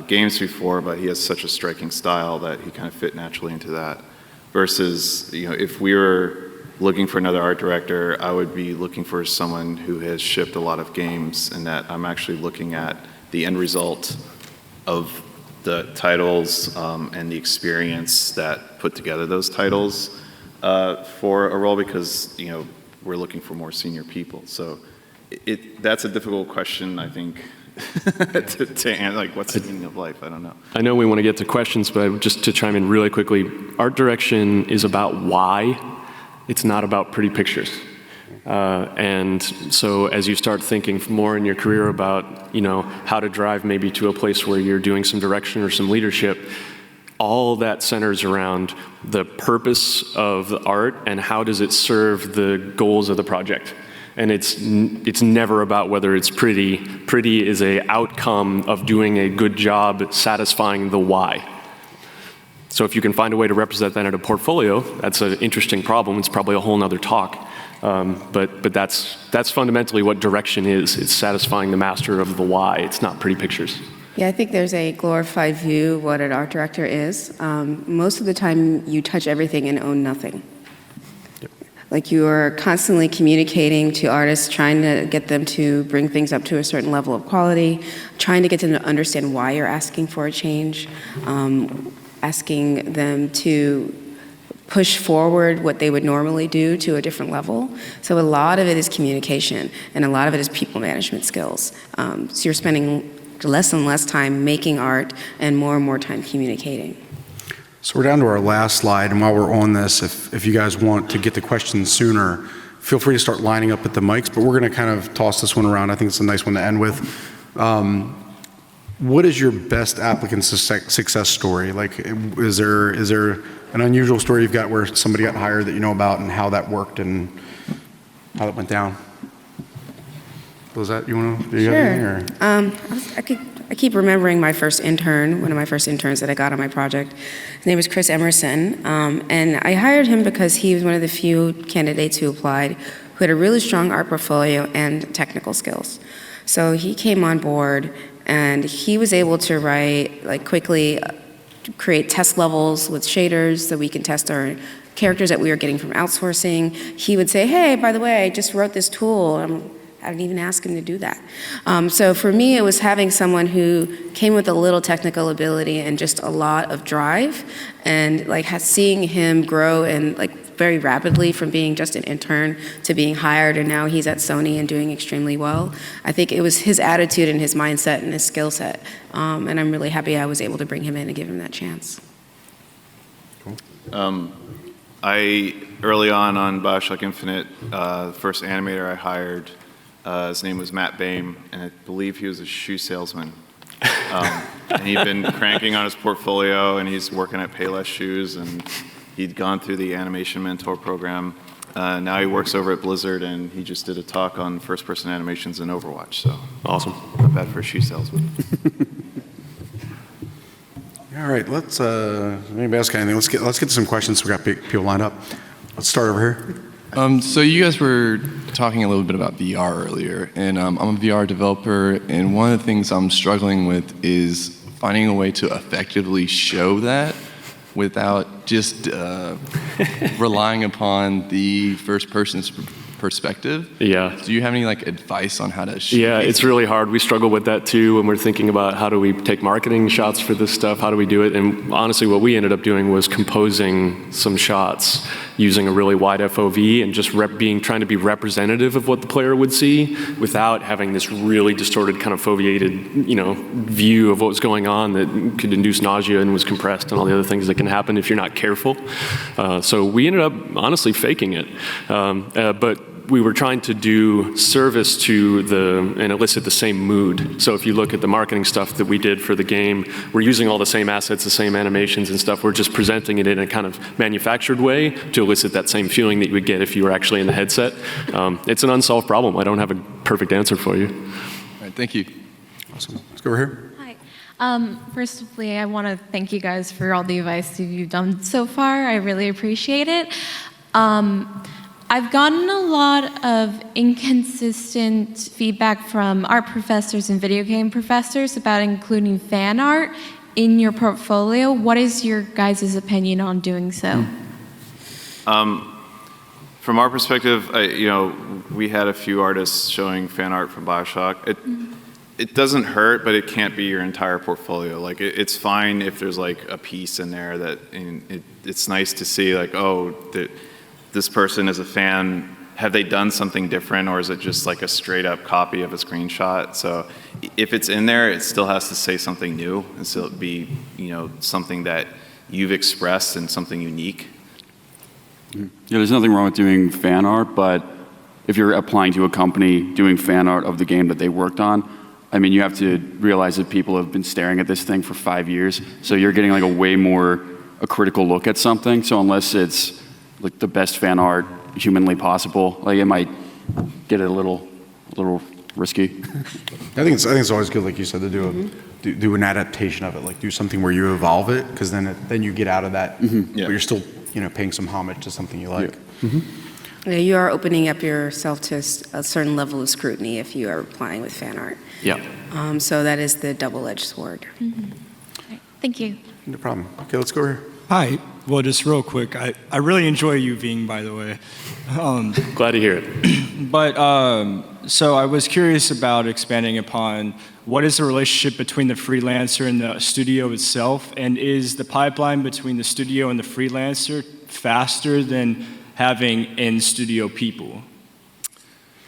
games before, but he has such a striking style that he kind of fit naturally into that. Versus, if we were looking for another art director, I would be looking for someone who has shipped a lot of games, and that I'm actually looking at the end result of the titles and the experience that put together those titles for a role, because we're looking for more senior people. So that's a difficult question, I think, to answer. Like, what's the meaning of life? I don't know. I know we want to get to questions, but just to chime in really quickly, art direction is about why. It's not about pretty pictures. And so as you start thinking more in your career about, how to drive maybe to a place where you're doing some direction or some leadership, all that centers around the purpose of the art and how does it serve the goals of the project. And it's never about whether it's pretty. Pretty is a outcome of doing a good job satisfying the why. So if you can find a way to represent that in a portfolio, that's an interesting problem. It's probably a whole nother talk. But that's fundamentally what direction is. It's satisfying the master of the why. It's not pretty pictures. Yeah, I think there's a glorified view of what an art director is. Most of the time, you touch everything and own nothing. Yep. Like you are constantly communicating to artists, trying to get them to bring things up to a certain level of quality, trying to get them to understand why you're asking for a change, asking them to push forward what they would normally do to a different level. So a lot of it is communication, and a lot of it is people management skills. So you're spending less and less time making art and more time communicating. So we're down to our last slide, and while we're on this, if you guys want to get the questions sooner, feel free to start lining up at the mics, but we're going to kind of toss this one around. I think it's a nice one to end with. What is your best applicant success story? Like, is there an unusual story you've got where somebody got hired that you know about and how that worked and how that went down? Lisette, you want to do Sure. anything? I keep remembering my first intern, one of my first interns that I got on my project. His name was Chris Emerson, and I hired him because he was one of the few candidates who applied who had a really strong art portfolio and technical skills. So he came on board, and he was able to quickly create test levels with shaders so we can test our characters that we were getting from outsourcing. He would say, hey, by the way, I just wrote this tool. I didn't even ask him to do that. So for me, it was having someone who came with a little technical ability and just a lot of drive, and seeing him grow and very rapidly from being just an intern to being hired, and now he's at Sony and doing extremely well. I think it was his attitude and his mindset and his skill set, and I'm really happy I was able to bring him in and give him that chance. Cool. Early on BioShock Infinite, the first animator I hired, His name was Matt Boehm, and I believe he was a shoe salesman. And he'd been cranking on his portfolio, and he's working at Payless Shoes, and he'd gone through the animation mentor program. Now he works over at Blizzard, and he just did a talk on first-person animations in Overwatch. So Awesome. not bad for a shoe salesman. All right, let's, anybody else got anything? Let's get to some questions. We got people lined up. Let's start over here. So you guys were talking a little bit about VR earlier, and I'm a VR developer, and one of the things I'm struggling with is finding a way to effectively show that without just relying upon the first person's perspective. Yeah. Do you have any advice on how to show? Yeah, it's really hard. We struggle with that too when we're thinking about how do we take marketing shots for this stuff, how do we do it? And honestly, what we ended up doing was composing some shots using a really wide FOV and just trying to be representative of what the player would see without having this really distorted kind of foveated, view of what was going on that could induce nausea and was compressed and all the other things that can happen if you're not careful. So we ended up honestly faking it. But we were trying to do service to and elicit the same mood. So if you look at the marketing stuff that we did for the game, we're using all the same assets, the same animations and stuff. We're just presenting it in a kind of manufactured way to elicit that same feeling that you would get if you were actually in the headset. It's an unsolved problem. I don't have a perfect answer for you. All right, thank you. Awesome. Let's go over here. Hi. Firstly, I want to thank you guys for all the advice you've done so far. I really appreciate it. I've gotten a lot of inconsistent feedback from art professors and video game professors about including fan art in your portfolio. What is your guys' opinion on doing so? From our perspective, we had a few artists showing fan art from BioShock. It doesn't hurt, but it can't be your entire portfolio. It's fine if there's a piece in there that it's nice to see this person is a fan. Have they done something different, or is it just a straight up copy of a screenshot? So if it's in there, it still has to say something new and still be something that you've expressed and something unique. Yeah, there's nothing wrong with doing fan art, but if you're applying to a company doing fan art of the game that they worked on, you have to realize that people have been staring at this thing for 5 years, so you're getting a way more critical look at something. So unless it's the best fan art humanly possible, it might get a little risky. I think it's always good, like you said, to do an adaptation of it, do something where you evolve it, because then you get out of that, but you're still paying some homage to something you like. Yeah, you are opening up yourself to a certain level of scrutiny if you are applying with fan art. Yeah. So that is the double-edged sword. Right, thank you. No problem. Okay, let's go over here. Hi. Well, just real quick, I really enjoy UVing, by the way. Glad to hear it. But so I was curious about expanding upon what is the relationship between the freelancer and the studio itself, and is the pipeline between the studio and the freelancer faster than having in-studio people?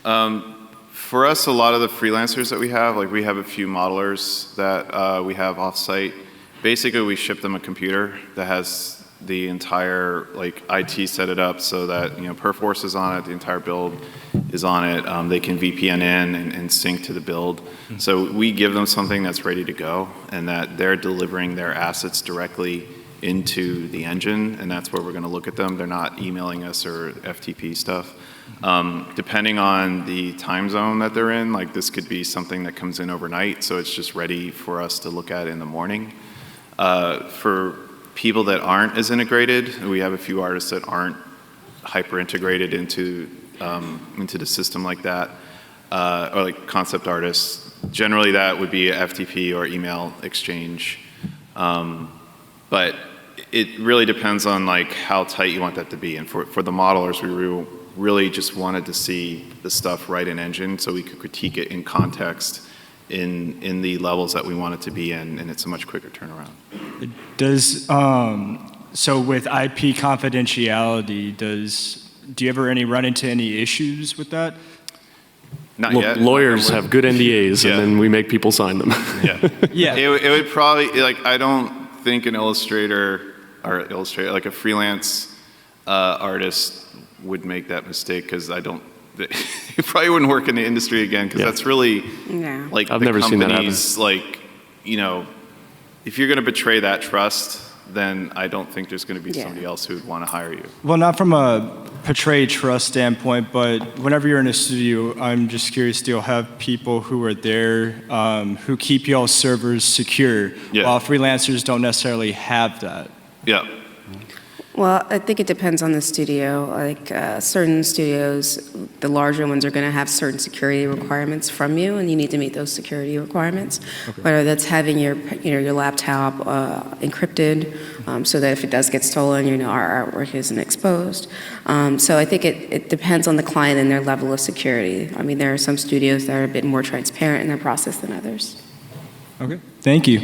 For us, a lot of the freelancers that we have a few modelers that we have off-site. Basically, we ship them a computer that has the entire IT set it up so that Perforce is on it, the entire build is on it. They can VPN in and sync to the build. So we give them something that's ready to go, and that they're delivering their assets directly into the engine, and that's where we're going to look at them. They're not emailing us or FTP stuff. Depending on the time zone that they're in, this could be something that comes in overnight, so it's just ready for us to look at in the morning. For people that aren't as integrated, we have a few artists that aren't hyper integrated into the system like that, or concept artists. Generally, that would be a FTP or email exchange. But it really depends on how tight you want that to be. And for the modelers, we really just wanted to see the stuff right in engine so we could critique it in context in the levels that we want it to be in, and it's a much quicker turnaround. So with IP confidentiality, do you ever run into any issues with that? Not yet. Lawyers have good NDAs, and then we make people sign them. Yeah. It would probably, I don't think an illustrator, like a freelance artist would make that mistake, because I don't you probably wouldn't work in the industry again, because that's really Yeah. like I've the never seen that companies, like, you know, if you're going to betray that trust, then I don't think there's going to be Yeah. somebody else who would want to hire you. Well, not from a portray trust standpoint, but whenever you're in a studio, I'm just curious, do you have people who are there who keep y'all's servers secure, Yeah. while freelancers don't necessarily have that? Yeah. Well, I think it depends on the studio. Like certain studios, the larger ones are going to have certain security requirements from you, and you need to meet those security requirements. Whether that's having your laptop encrypted, so that if it does get stolen, our artwork isn't exposed. So I think it depends on the client and their level of security. I mean, there are some studios that are a bit more transparent in their process than others. Okay. Thank you.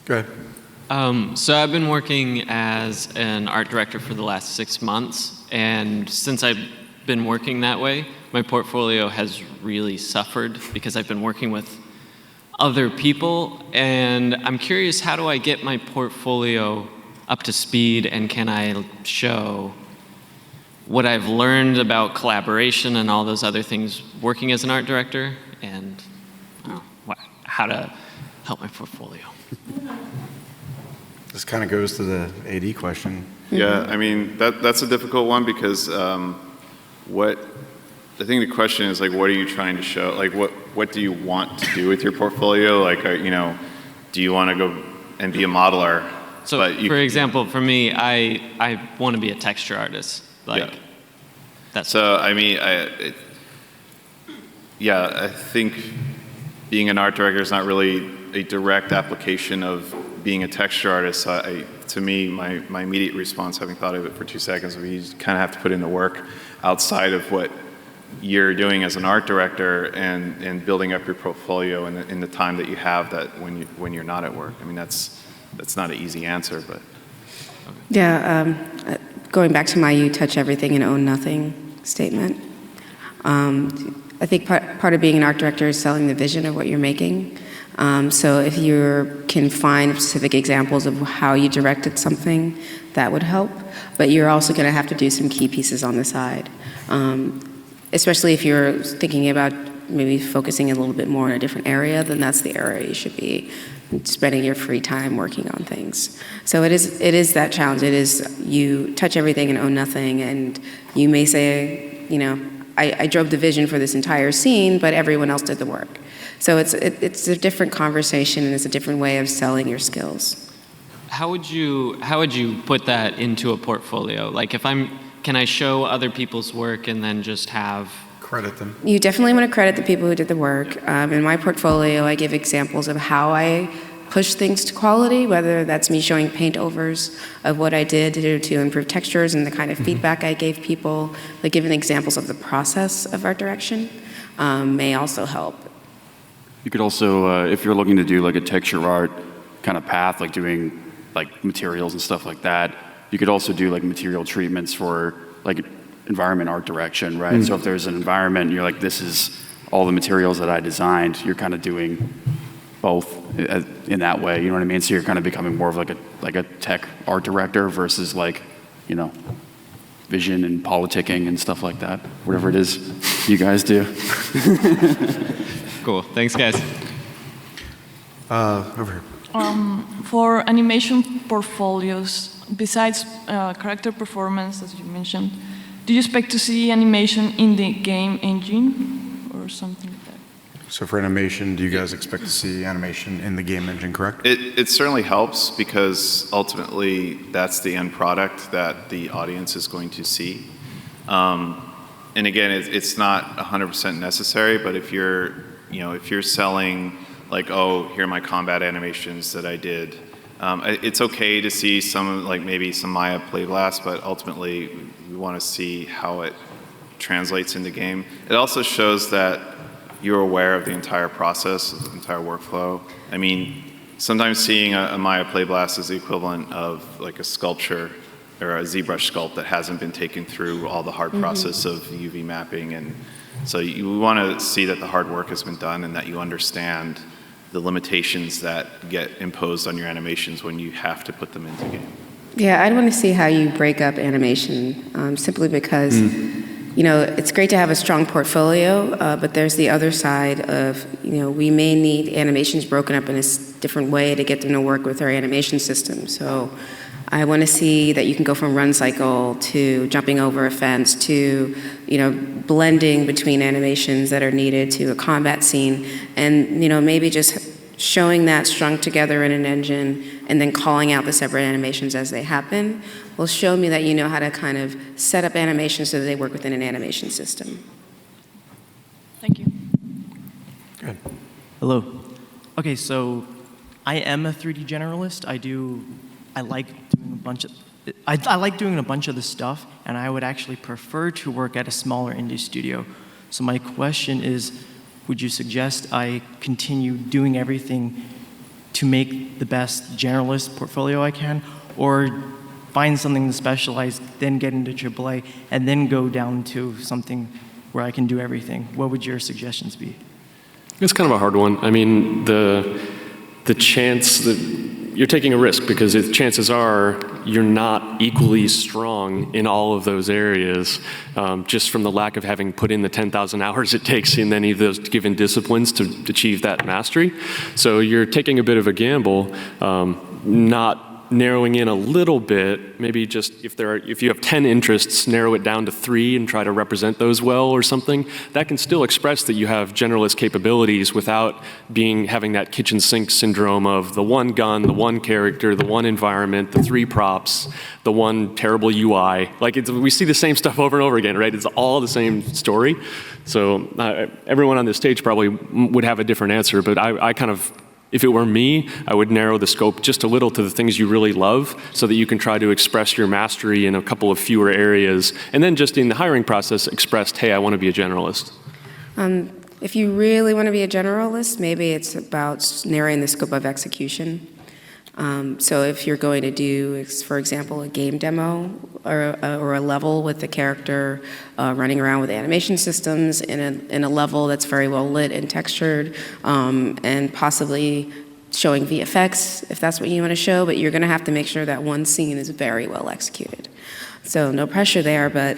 Go ahead. So I've been working as an art director for the last 6 months, and since I've been working that way, my portfolio has really suffered because I've been working with other people, and I'm curious, how do I get my portfolio up to speed, and can I show what I've learned about collaboration and all those other things working as an art director, and how to help my portfolio? This kind of goes to the AD question. Yeah, I mean, that's a difficult one, because I think the question is, like, what are you trying to show? Like, what do you want to do with your portfolio? Like, do you want to go and be a modeler? So, for example, for me, I want to be a texture artist. Like, that's. So, I mean, I think being an art director is not really a direct application of being a texture artist. To me, my immediate response, having thought of it for 2 seconds, would be you kind of have to put in the work outside of what you're doing as an art director, and building up your portfolio in the time that you have that when you're not at work. I mean, that's not an easy answer, but. Yeah, going back to my "you touch everything and own nothing" statement. I think part of being an art director is selling the vision of what you're making. So if you can find specific examples of how you directed something, that would help. But you're also going to have to do some key pieces on the side, especially if you're thinking about maybe focusing a little bit more in a different area, then that's the area you should be spending your free time working on things. So it is that challenge. It is you touch everything and own nothing, and you may say, I drove the vision for this entire scene, but everyone else did the work. So it's a different conversation, and it's a different way of selling your skills. How would you put that into a portfolio? Like, can I show other people's work and then just have Credit them. You definitely want to credit the people who did the work. In my portfolio, I give examples of how I push things to quality, whether that's me showing paint overs of what I did to improve textures and the kind of feedback I gave people. Like giving examples of the process of art direction may also help. You could also, if you're looking to do like a texture art kind of path, like doing like materials and stuff like that, you could also do like material treatments for like environment art direction, right? So if there's an environment, you're like, this is all the materials that I designed, you're kind of doing both in that way, you know what I mean? So you're kind of becoming more of like a tech art director versus like, vision and politicking and stuff like that, whatever it is you guys do. Cool. Thanks, guys. Over here. For animation portfolios, besides character performance, as you mentioned, do you expect to see animation in the game engine or something like that? So for animation, do you guys expect to see animation in the game engine, correct? It certainly helps, because ultimately that's the end product that the audience is going to see. And again, it's not 100% necessary, but if you're selling like, oh, here are my combat animations that I did, it's okay to see some, like maybe some Maya play glass, but ultimately we want to see how it translates into game. It also shows that you're aware of the entire process, the entire workflow. I mean, sometimes seeing a Maya play blast is the equivalent of like a sculpture or a ZBrush sculpt that hasn't been taken through all the hard process of UV mapping. And so you want to see that the hard work has been done and that you understand the limitations that get imposed on your animations when you have to put them into game. Yeah, I'd want to see how you break up animation, simply because it's great to have a strong portfolio, but there's the other side of, we may need animations broken up in a different way to get them to work with our animation system. So I want to see that you can go from run cycle to jumping over a fence to, blending between animations that are needed to a combat scene, and, maybe just showing that strung together in an engine and then calling out the separate animations as they happen will show me that you know how to kind of set up animations so that they work within an animation system. Thank you. Good. Hello. Okay, so I am a 3D generalist. I like doing a bunch of the stuff, and I would actually prefer to work at a smaller indie studio. So my question is, would you suggest I continue doing everything to make the best generalist portfolio I can, or find something to specialize, then get into AAA, and then go down to something where I can do everything? What would your suggestions be? It's kind of a hard one. I mean, the chance that you're taking a risk, because chances are you're not equally strong in all of those areas, just from the lack of having put in the 10,000 hours it takes in any of those given disciplines to achieve that mastery. So you're taking a bit of a gamble, not narrowing in a little bit, maybe just if you have 10 interests, narrow it down to 3 and try to represent those well or something. That can still express that you have generalist capabilities without having that kitchen sink syndrome of the one gun, the one character, the one environment, the 3 props, the one terrible UI. We see the same stuff over and over again, right? It's all the same story. So everyone on this stage probably would have a different answer, but I kind of, if it were me, I would narrow the scope just a little to the things you really love so that you can try to express your mastery in a couple of fewer areas. And then just in the hiring process, expressed, hey, I want to be a generalist. If you really want to be a generalist, maybe it's about narrowing the scope of execution. So if you're going to do, for example, a game demo or a level with the character running around with animation systems in a level that's very well lit and textured, and possibly showing VFX, if that's what you want to show, but you're going to have to make sure that one scene is very well executed. So no pressure there, but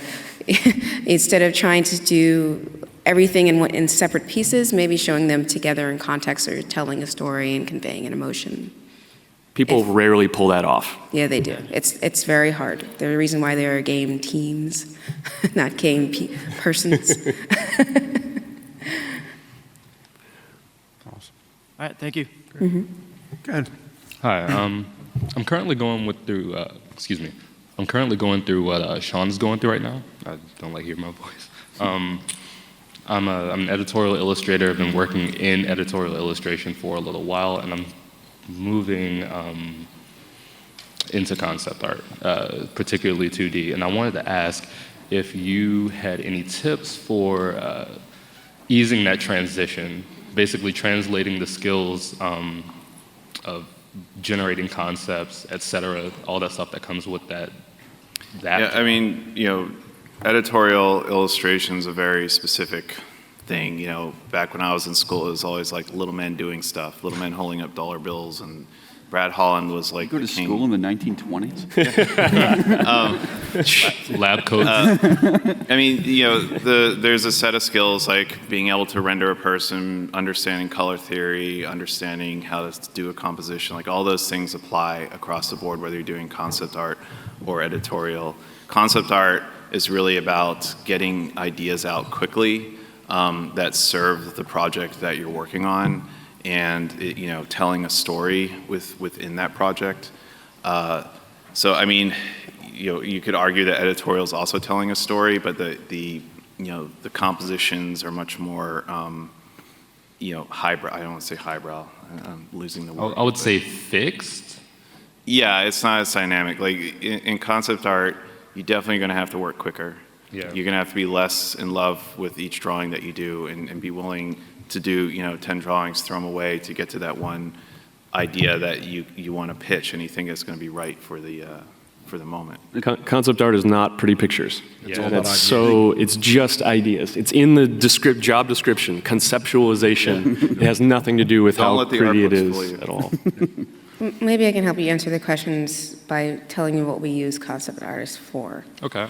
instead of trying to do everything in separate pieces, maybe showing them together in context or telling a story and conveying an emotion. People rarely pull that off. Yeah, they do. It's very hard. There's a reason why there are game teams, not game persons. Awesome. All right, thank you. Mm-hmm. Good. Hi, I'm currently going through what Shawn's going through right now. I don't like hearing my voice. I'm an editorial illustrator. I've been working in editorial illustration for a little while, and I'm moving into concept art, particularly 2D. And I wanted to ask if you had any tips for easing that transition, basically translating the skills of generating concepts, et cetera, all that stuff that comes with that. Yeah, I mean, editorial illustration is a very specific thing. Back when I was in school, it was always like little men doing stuff, little men holding up dollar bills, and Brad Holland was like You go to king. school in the 1920s? Lab coats. I mean, there's a set of skills like being able to render a person, understanding color theory, understanding how to do a composition. Like all those things apply across the board, whether you're doing concept art or editorial. Concept art is really about getting ideas out quickly that serve the project that you're working on, and telling a story within that project. So I mean, you could argue that editorial is also telling a story, but the compositions are much more highbrow. I don't want to say highbrow. I'm losing the word. I would say fixed. Yeah, it's not as dynamic. Like in concept art, you're definitely going to have to work quicker. Yeah. You're going to have to be less in love with each drawing that you do, and be willing to do 10 drawings, throw them away to get to that one idea that you want to pitch, and you think it's going to be right for the moment. Concept art is not pretty pictures. Yeah. It's just ideas. It's in the job description, conceptualization. It has nothing to do with how pretty it is at all. Maybe I can help you answer the questions by telling you what we use concept artists for. Okay.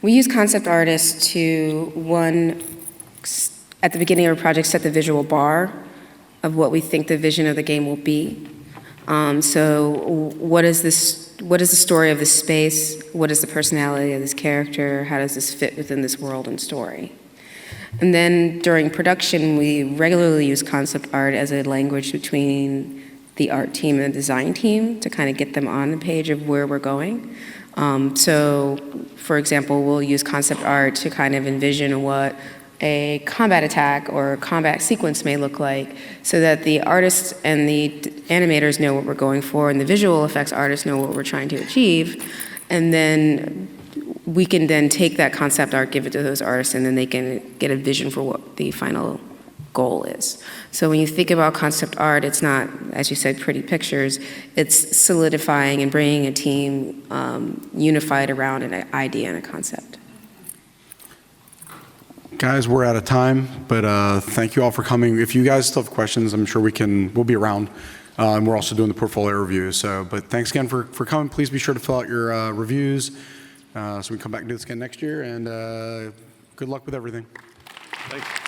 We use concept artists to, one, at the beginning of a project, set the visual bar of what we think the vision of the game will be. So what is the story of this space? What is the personality of this character? How does this fit within this world and story? And then during production, we regularly use concept art as a language between the art team and the design team to kind of get them on the page of where we're going. So, for example, we'll use concept art to kind of envision what a combat attack or a combat sequence may look like, so that the artists and the animators know what we're going for, and the visual effects artists know what we're trying to achieve. And then we can then take that concept art, give it to those artists, and then they can get a vision for what the final goal is. So when you think about concept art, it's not, as you said, pretty pictures. It's solidifying and bringing a team unified around an idea and a concept. Guys, we're out of time, but thank you all for coming. If you guys still have questions, I'm sure we'll be around. And we're also doing the portfolio review. So, but thanks again for coming. Please be sure to fill out your reviews so we can come back and do this again next year. And good luck with everything. Thanks.